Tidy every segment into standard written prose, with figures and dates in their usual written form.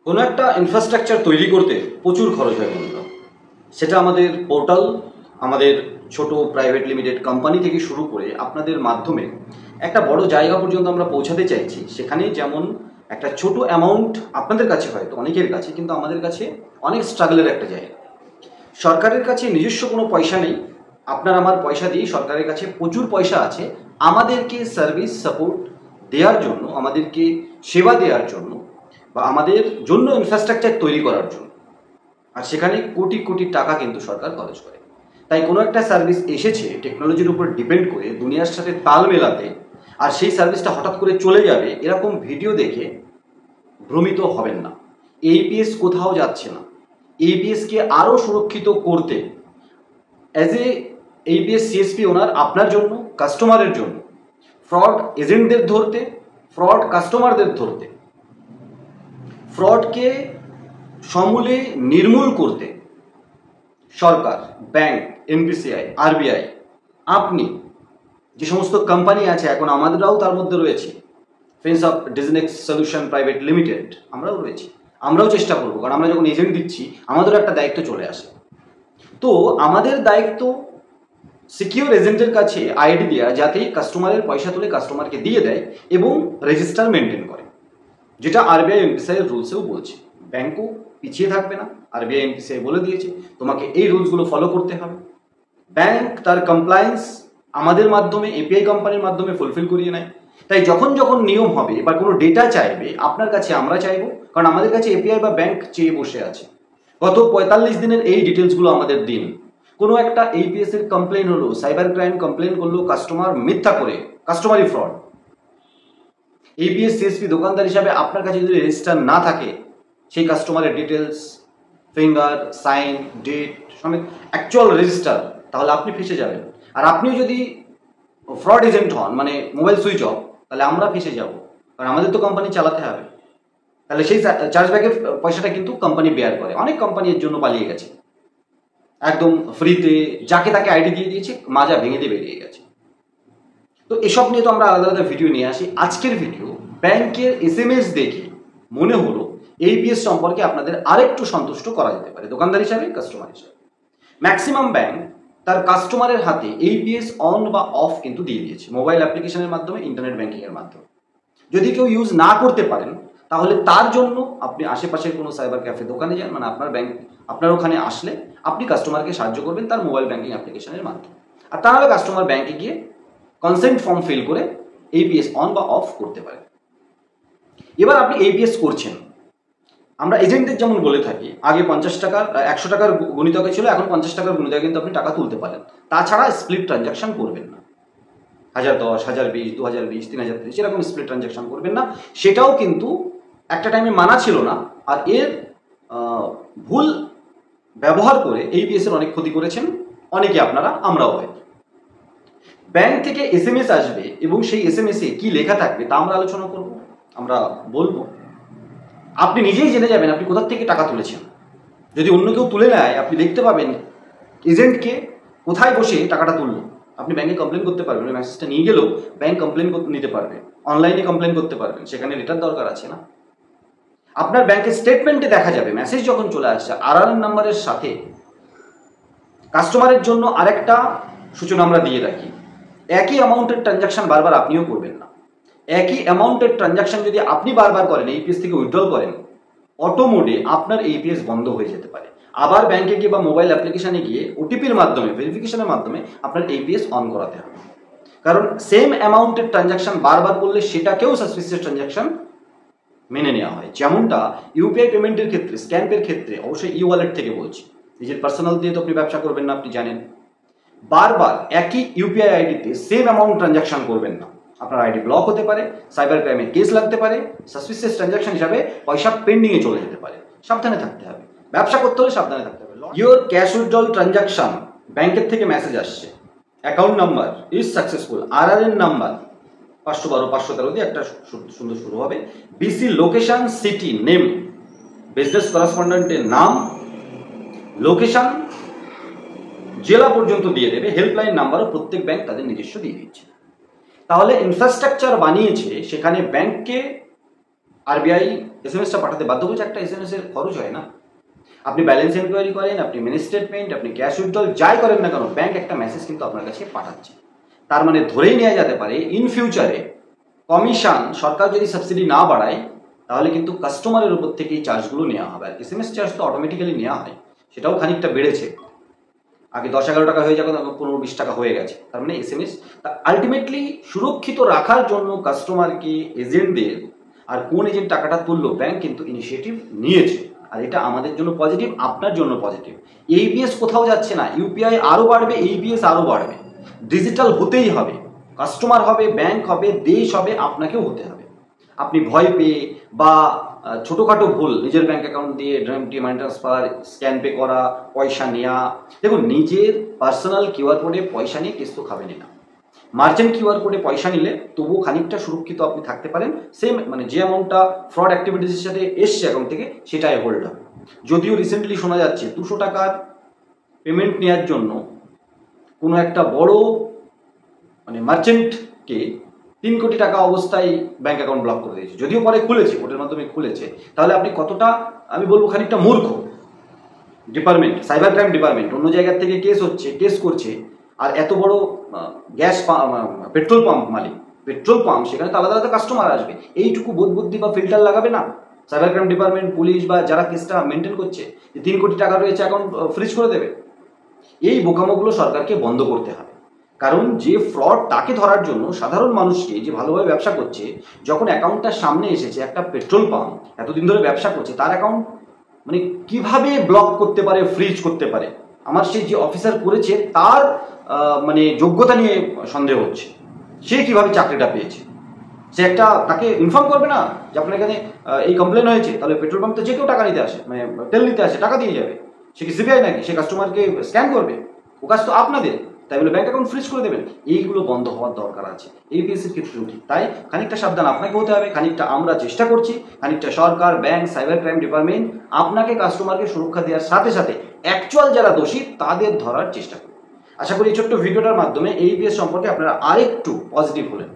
কোনো একটা ইনফ্রাস্ট্রাকচার তৈরি করতে প্রচুর খরচ হয় বন্ধুরা। সেটা আমাদের পোর্টাল, আমাদের ছোট প্রাইভেট লিমিটেড কোম্পানি থেকে শুরু করে আপনাদের মাধ্যমে একটা বড় জায়গা পর্যন্ত আমরা পৌঁছাতে চাইছি। সেখানে যেমন একটা ছোট অ্যামাউন্ট আপনাদের কাছে হয়তো অনেকের কাছে, কিন্তু আমাদের কাছে অনেক স্ট্রাগলের একটা জায়গা। সরকারের কাছে নিজস্ব কোনো পয়সা নেই, আপনার আমার পয়সা দিয়ে সরকারের কাছে প্রচুর পয়সা আছে আমাদেরকে সার্ভিস সাপোর্ট দেওয়ার জন্য, আমাদেরকে সেবা দেওয়ার জন্য, বা আমাদের জন্য ইনফ্রাস্ট্রাকচার তৈরি করার জন্য। আর সেখানে কোটি কোটি টাকা কিন্তু সরকার খরচ করে। তাই কোনো একটা সার্ভিস এসেছে টেকনোলজির উপর ডিপেন্ড করে দুনিয়ার সাথে তাল মেলাতে, আর সেই সার্ভিসটা হঠাৎ করে চলে যাবে এরকম ভিডিও দেখে ভ্রমিত হবেন না। এইপিএস কোথাও যাচ্ছে না। এইপিএসকে আরও সুরক্ষিত করতে অ্যাজ এ এইপিএস সিএসপি ওনার আপনার জন্য, কাস্টমারের জন্য, ফ্রড এজেন্টদের ধরতে, ফ্রড কাস্টমারদের ধরতে, ফ্রডকে সমূলে নির্মূল করতে সরকার, ব্যাংক, এনপিসিআই, আরবিআই, আপনি, যে সমস্ত কোম্পানি আছে, এখন আমাদেরও তার মধ্যে রয়েছে, ফ্রেন্ডস অফ ডিজনেক্স সলিউশন প্রাইভেট লিমিটেড, আমরাও রয়েছি। আমরাও চেষ্টা করবো, কারণ আমরা যখন এজেন্ট দিচ্ছি আমাদেরও একটা দায়িত্ব চলে আসে। তো আমাদের দায়িত্ব সিকিউর এজেন্টের কাছে আইডি দেওয়া, যাতে কাস্টমারের পয়সা তুলে কাস্টমারকে দিয়ে দেয় এবং রেজিস্টার মেনটেন করে, যেটা আরবিআই এনপিসিআই রুলসেও বলছে। ব্যাংকও পিছিয়ে থাকবে না, আরবিআই এনপিসিআই বলে দিয়েছে তোমাকে এই রুলসগুলো ফলো করতে হবে। ব্যাংক তার কমপ্লায়েন্স আমাদের মাধ্যমে, এপিআই কোম্পানির মাধ্যমে ফুলফিল করিয়ে নেয়। তাই যখন যখন নিয়ম হবে বা কোনো ডেটা চাইবে আপনার কাছে, আমরা চাইবো, কারণ আমাদের কাছে এপিআই বা ব্যাংক চেয়ে বসে আছে। গত 45 দিনের এই ডিটেলসগুলো আমাদের দিন। কোনো একটা এইপিএস এর কমপ্লেন হলো, সাইবার ক্রাইম কমপ্লেন করলো, কাস্টমার মিথ্যা করে, কাস্টমারই ফ্রড, এইপিএস সিএসপি দোকানদার হিসাবে আপনার কাছে যদি রেজিস্টার না থাকে, সেই কাস্টমারের ডিটেলস, ফিঙ্গার, সাইন, ডেট সমেত অ্যাকচুয়াল রেজিস্টার, তাহলে আপনি ফেসে যাবেন। আর আপনিও যদি ফ্রড এজেন্ট হন, মানে মোবাইল সুইচ অফ, তাহলে আমরা ফেসে যাব, কারণ আমাদের তো কোম্পানি চালাতে হবে। তাহলে সেই চার্জব্যাকের পয়সাটা কিন্তু কোম্পানি বেয়ার করে। অনেক কোম্পানি এর জন্য পালিয়ে গেছে, একদম ফ্রিতে যাকে তাকে আইডি দিয়ে দিয়েছে, মাজা ভেঙে দিয়ে বেরিয়ে গেছে। তো এসব নিয়ে তো আমরা আলাদা আলাদা ভিডিও নিয়ে আসি। আজকের ভিডিও ব্যাংকের এসএমএস দেখে মনে হলো এইপিএস সম্পর্কে আপনাদের আরেকটু সন্তুষ্ট করা যেতে পারে, দোকানদার হিসাবে, কাস্টমার হিসাবে। ম্যাক্সিমাম ব্যাংক তার কাস্টমারের হাতে এইপিএস অন বা অফ কিন্তু দিয়ে দিয়েছে, মোবাইল অ্যাপ্লিকেশনের মাধ্যমে, ইন্টারনেট ব্যাংকিং এর মাধ্যমে। যদি কেউ ইউজ না করতে পারেন, তাহলে তার জন্য আপনি আশেপাশের কোনো সাইবার ক্যাফে দোকানে যান, মানে আপনার ব্যাংক আপনার ওখানে আসলে আপনি কাস্টমারকে সাহায্য করবেন তার মোবাইল ব্যাংকিং অ্যাপ্লিকেশনের মাধ্যমে। আর তাহলে কাস্টমার ব্যাংকে গিয়ে কনসেন্ট ফর্ম ফিল করে এইপিএস অন বা অফ করতে পারেন। এবার আপনি এইপিএস করছেন, আমরা এজেন্টদের যেমন বলে থাকি, আগে 50 টাকার 100 টাকার গুণিতকে ছিল, এখন 50 টাকার গুণিতকে কিন্তু আপনি টাকা তুলতে পারেন। তাছাড়া স্প্লিট ট্রানজাকশন করবেন না, 1010, 1020, 2020, 3030 এরকম স্প্লিট ট্রানজাকশন করবেন না। সেটাও কিন্তু একটা টাইমে মানা ছিল না। আর এর ভুল ব্যবহার করে এইপিএস এর অনেক ক্ষতি করেছেন অনেকে, আপনারা, আমরাও হয়। ব্যাংক থেকে এসএমএস আসবে এবং সেই এসএমএসে কি লেখা থাকবে তা আমরা আলোচনা করব, আমরা বলবো। আপনি নিজেই জেনে যাবেন আপনি কোথা থেকে টাকা তুলেছেন। যদি অন্য কেউ তুলে নেয়, আপনি দেখতে পাবেন এজেন্টকে কোথায় বসে টাকাটা তুললো। আপনি ব্যাংকে কমপ্লেন করতে পারবেন, ওই মেসেজটা নিয়ে গেলেও ব্যাংক কমপ্লেন নিতে পারবে, অনলাইনে কমপ্লেন করতে পারবেন, সেখানে রিটার্ন দরকার আছে না। আপনার ব্যাংকের স্টেটমেন্টে দেখা যাবে মেসেজ যখন চলে আসছে আরআরএন নাম্বারের সাথে। কাস্টমারের জন্য আরেকটা সূচনা আমরা দিয়ে রাখি, একই অ্যামাউন্টের ট্রানজাকশন বারবার আপনিও করবেন না। একই অ্যামাউন্টের ট্রানজাকশন যদি আপনি বারবার করেন, এইপিএস থেকে উইথড্রল করেন, অটো মোডে আপনার এইপিএস বন্ধ হয়ে যেতে পারে। আবার ব্যাংকে গিয়ে বা মোবাইল অ্যাপ্লিকেশনে গিয়ে ওটিপির মাধ্যমে, ভেরিফিকেশনের মাধ্যমে আপনার এইপিএস অন করাতে হবে। কারণ সেম অ্যামাউন্টের ট্রানজাকশন বারবার করলে সেটাকেও সাসপিসিয়াস ট্রানজাকশন মেনে নেওয়া হয়। যেমনটা ইউপিআই পেমেন্টের ক্ষেত্রে, স্ক্যাম্পের ক্ষেত্রে, অবশ্যই ই ওয়ালেট থেকে বলছি, নিজের পার্সোনাল দিয়ে তো আপনি ব্যবসা করবেন না, আপনি জানেন। বারবার একই ইউপিআই আইডিতে সেম অ্যামাউন্ট ট্রানজাকশন করবেন না, আপনার আইডি ব্লক হতে পারে, সাইবার ক্রাইমে কেস লাগতে পারে, সাসপিসিয়াস ট্রানজাকশন হিসাবে পয়সা পেন্ডিংয়ে চলে যেতে পারে। সাবধানে থাকতে হবে, ব্যবসা করতে হলে সাবধানে থাকতে হবে। ইউর ক্যাশ উইথড্রল ট্রানজাকশন, ব্যাংকের থেকে মেসেজ আসছে, account number is successful, RRN number 512, 513 দিয়ে একটা সুন্দর শুরু হবে, BC location, city name, business করেসপন্ডেন্টের নাম, লোকেশন, জেলা পর্যন্ত দিয়ে দেবে, হেল্পলাইন নাম্বারও প্রত্যেক ব্যাংক তাদের নিজস্ব দিয়ে দিচ্ছে। তাহলে ইনফ্রাস্ট্রাকচার বানিয়েছে, সেখানে ব্যাংককে আরবিআই এসএমএসটা পাঠাতে বাধ্য করছে, একটা এসএমএস এর খরচ হয় না। আপনি ব্যালেন্স এনকোয়ারি করেন, আপনি মিনি স্টেটমেন্ট, আপনি ক্যাশ উইথড্রল যাই করেন না কেন, ব্যাংক একটা মেসেজ কিন্তু আপনার কাছে পাঠাচ্ছে। তার মানে ধরেই নেওয়া যেতে পারে ইন ফিউচারে কমিশন সরকার যদি সাবসিডি না বাড়ায় তাহলে কিন্তু কাস্টমারের উপর থেকে এই চার্জগুলো নেওয়া হবে। আর এসএমএস চার্জ তো অটোমেটিক্যালি নেওয়া হয়, সেটাও খানিকটা বেড়েছে। আগে 10-11 টাকা হয়ে যাবে, 15-20 টাকা হয়ে গেছে। তার মানে এসএমএস আলটিমেটলি সুরক্ষিত রাখার জন্য কাস্টমারকে, এজেন্টদের, আর কোন এজেন্ট টাকাটা তুললো, ব্যাংক কিন্তু ইনিশিয়েটিভ নিয়েছে। আর এটা আমাদের জন্য পজিটিভ, আপনার জন্য পজিটিভ। এইবিএস কোথাও যাচ্ছে না, ইউপিআই আরও বাড়বে, এইবিএস আরও বাড়বে। ডিজিটাল হতেই হবে, কাস্টমার হবে, ব্যাংক হবে, দেশ হবে, আপনাকেও হতে হবে। আপনি ভয় পেয়ে বা ছোটোখাটো ভুল, নিজের ব্যাংক অ্যাকাউন্ট দিয়ে ড্রিমটি মানি ট্রান্সফার, স্ক্যান পে করা, পয়সা নেওয়া, দেখুন নিজের পার্সোনাল কিউআর কোডে পয়সা নিয়ে কেস তো খাবেনই না। মার্চেন্ট কিউআর কোডে পয়সা নিলে তবুও খানিকটা সুরক্ষিত আপনি থাকতে পারেন। সেম মানে যে অ্যামাউন্টটা ফ্রড অ্যাক্টিভিটিসের সাথে এসছে অ্যাকাউন্ট থেকে সেটাই হোল্ড হবে। যদিও রিসেন্টলি শোনা যাচ্ছে 200 টাকার পেমেন্ট নেওয়ার জন্য কোনো একটা বড় মানে মার্চেন্টকে 3 কোটি টাকা অবস্থায় ব্যাংক অ্যাকাউন্ট ব্লক করে দিয়েছে। যদিও পরে খুলেছে, কোর্টের মাধ্যমে খুলেছে। তাহলে আপনি কতটা, আমি বলবো খানিকটা মূর্খ ডিপার্টমেন্ট, সাইবার ক্রাইম ডিপার্টমেন্ট অন্য জায়গার থেকে কেস করছে, আর এত বড় গ্যাস পেট্রোল পাম্প মালিক, পেট্রোল পাম্প, সেখানে তো আলাদা আলাদা কাস্টমার আসবে, এইটুকু বোধ বুদ্ধি বা ফিল্টার লাগাবে না সাইবার ক্রাইম ডিপার্টমেন্ট, পুলিশ বা যারা কেসটা মেনটেন করছে, যে 3 কোটি টাকা রয়েছে অ্যাকাউন্ট ফ্রিজ করে দেবে? এই বোকামোগুলো সরকারকে বন্ধ করতে হবে। কারণ যে ফ্রড, তাকে ধরার জন্য সাধারণ মানুষকে, যে ভালোভাবে ব্যবসা করছে, যখন অ্যাকাউন্টটার সামনে এসেছে একটা পেট্রোল পাম্প এতদিন ধরে ব্যবসা করছে, তার অ্যাকাউন্ট মানে কিভাবে ব্লক করতে পারে, ফ্রিজ করতে পারে, আমার সেই যে অফিসার করেছে তার মানে যোগ্যতা নিয়ে সন্দেহ হচ্ছে। সে কিভাবে চাকরিটা পেয়েছে? সে একটা তাকে ইনফর্ম করবে না যে আপনার এখানে এই কমপ্লেন হয়েছে? তাহলে পেট্রোল পাম্প তো যে কেউ টাকা নিতে আসে, মানে তেল নিতে আসে, টাকা দিয়ে যাবে। সে কি সিবিআই নাকি? সে কাস্টমারকে স্ক্যান করবে? ও কাজ তো আপনাদের, তাই বলে ব্যাংক অ্যাকাউন্ট ফ্রিজ করে দেবেন? এইগুলো বন্ধ হওয়ার দরকার আছে এবিএসের ক্ষেত্রেও ঠিক তাই। খানিকটা সাবধান আপনাকে হতে হবে, খানিকটা আমরা চেষ্টা করছি, খানিকটা সরকার, ব্যাংক, সাইবার ক্রাইম ডিপার্টমেন্ট আপনাকে, কাস্টমারকে সুরক্ষা দেওয়ার সাথে সাথে অ্যাকচুয়াল যারা দোষী তাদের ধরার চেষ্টা করুন। আশা করি এই ছোট্ট ভিডিওটার মাধ্যমে এইবিএস সম্পর্কে আপনারা আরেকটু পজিটিভ হলেন।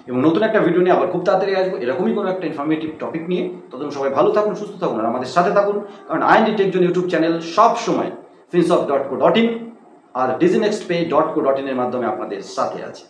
এবং নতুন একটা ভিডিও নিয়ে আবার খুব তাড়াতাড়ি আসবো, এরকমই কোনো একটা ইনফরমেটিভ টপিক নিয়ে। ততক্ষণ সবাই ভালো থাকুন, সুস্থ থাকুন, আর আমাদের সাথে থাকুন। কারণ IND tech zone YouTube channel সব সময় finsoft.co.in আর digiNextPay.co.in এর মাধ্যমে আপনাদের সাথে আছে।